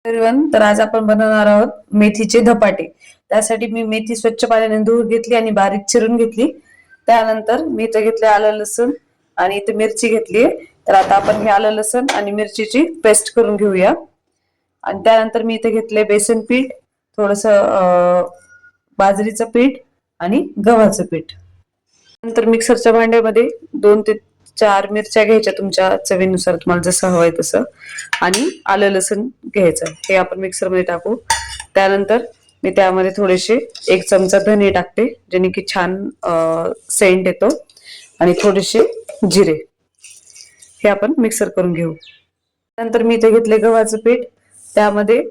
Everyone, तर आज आपण बनवणार आहोत मेथीचे धपाटे. त्यासाठी मी मेथी स्वच्छ पाण्याने धुवून घेतली आणि बारीक चिरून घेतली. त्यानंतर मी इथे घेतले आलं लसूण आणि इथे मिरची घेतली. तर आता आपण हे आलं लसूण आणि मिरचीची पेस्ट करून घेऊया. आणि त्यानंतर मी इथे घेतले बेसन पीठ, थोडस बाजरीचं पीठ आणि गव्हाचं पीठ. नंतर मिक्सरच्या भांड्यामध्ये 2 ते 4 मिरच्या घ्यायच्या, तुमच्या चवीनुसार तुम्हाला जसं हवंय तसं, आणि आलं लसूण घ्यायचं. हे आपण मिक्सर मध्ये टाकू. त्यानंतर मी त्यामध्ये थोडेसे 1 चमचा धने टाकते, ज्याने की छान सेंट येतो, आणि थोडेसे जिरे. हे आपण मिक्सर करून घेऊ. नंतर मी इथे घेतले गव्हाचं पीठ. त्यामध्ये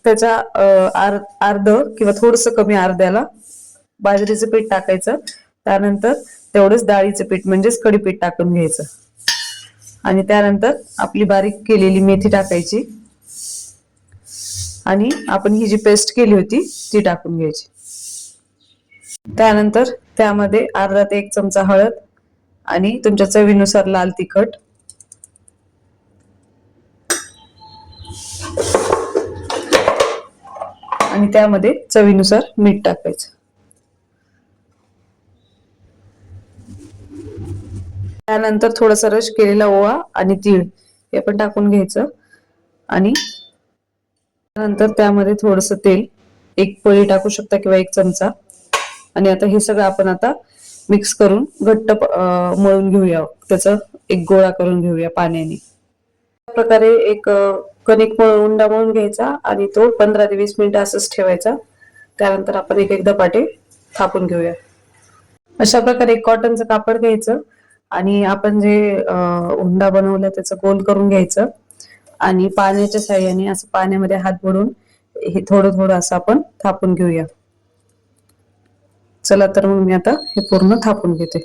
त्याचा अर्ध किंवा थोडस कमी अर्ध्याला बाजरीचं पीठ टाकायचं. त्यानंतर तेवढंच डाळीचं पीठ म्हणजेच कढीपीठ टाकून घ्यायचं. आणि त्यानंतर आपली बारीक केलेली मेथी टाकायची आणि आपण ही जी पेस्ट केली होती ती टाकून घ्यायची. त्यानंतर त्यामध्ये अर्धा ते 1 चमचा हळद आणि तुमच्या चवीनुसार लाल तिखट, आणि त्यामध्ये चवीनुसार मीठ टाकायचं. त्यानंतर थोडासा रस केलेला ओवा आणि तीळ हे पण टाकून घ्यायचं. आणि त्यानंतर त्यामध्ये थोडस तेल, 1 पळी टाकू शकता किंवा 1 चमचा. आणि आता हे सगळं आपण आता मिक्स करून घट्ट मळून घेऊया. त्याचा एक गोळा करून घेऊया पाण्याने. अशा प्रकारे एक कणिक उंडा मळून घ्यायचा आणि तो 15 ते 20 मिनिटं असंच ठेवायचा. त्यानंतर आपण एक धपाटे थापून घेऊया. अशा प्रकारे एक कॉटनचं कापड घ्यायचं आणि आपण जे उंडा बनवला त्याचं गोल करून घ्यायचं आणि पाण्याच्या साह्याने असं पाण्यामध्ये हात बुडवून हे थोडं थोडं असं आपण थापून घेऊया. चला तर मग मी आता हे पूर्ण थापून घेते.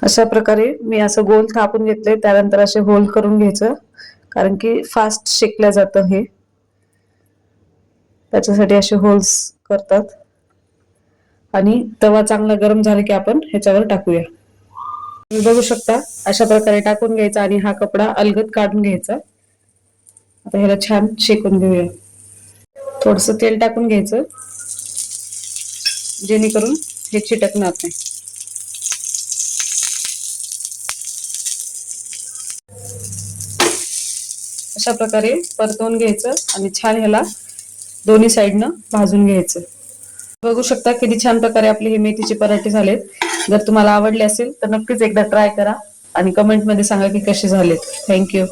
अशा प्रकारे मी असं गोल थापून घेतले. त्यानंतर असे होल करून घ्यायचं, कारण की फास्ट शेकलं जातं हे, त्याच्यासाठी असे होल्स करतात. आणि तवा चांगला गरम झाला की आपण ह्याच्यावर टाकूया. तुम्ही बघू शकता अशा प्रकारे टाकून घ्यायचा आणि हा कपडा अलगद काढून घ्यायचा. आता ह्याला छान शेकून घेऊया. थोडस तेल टाकून घ्यायचं जेणेकरून हे चिटकणार नाही. अशा प्रकारे परतवून घ्यायचं आणि छान ह्याला दोन्ही साईडनं भाजून घ्यायचं. बघू शकता किती छान प्रकारे आपले हे मेथीचे पराठे झालेत. जर तुम्हाला आवडले असेल तर नक्कीच एकदा ट्राय करा आणि कमेंट मध्ये सांगा की कसे झालेत. थँक्यू.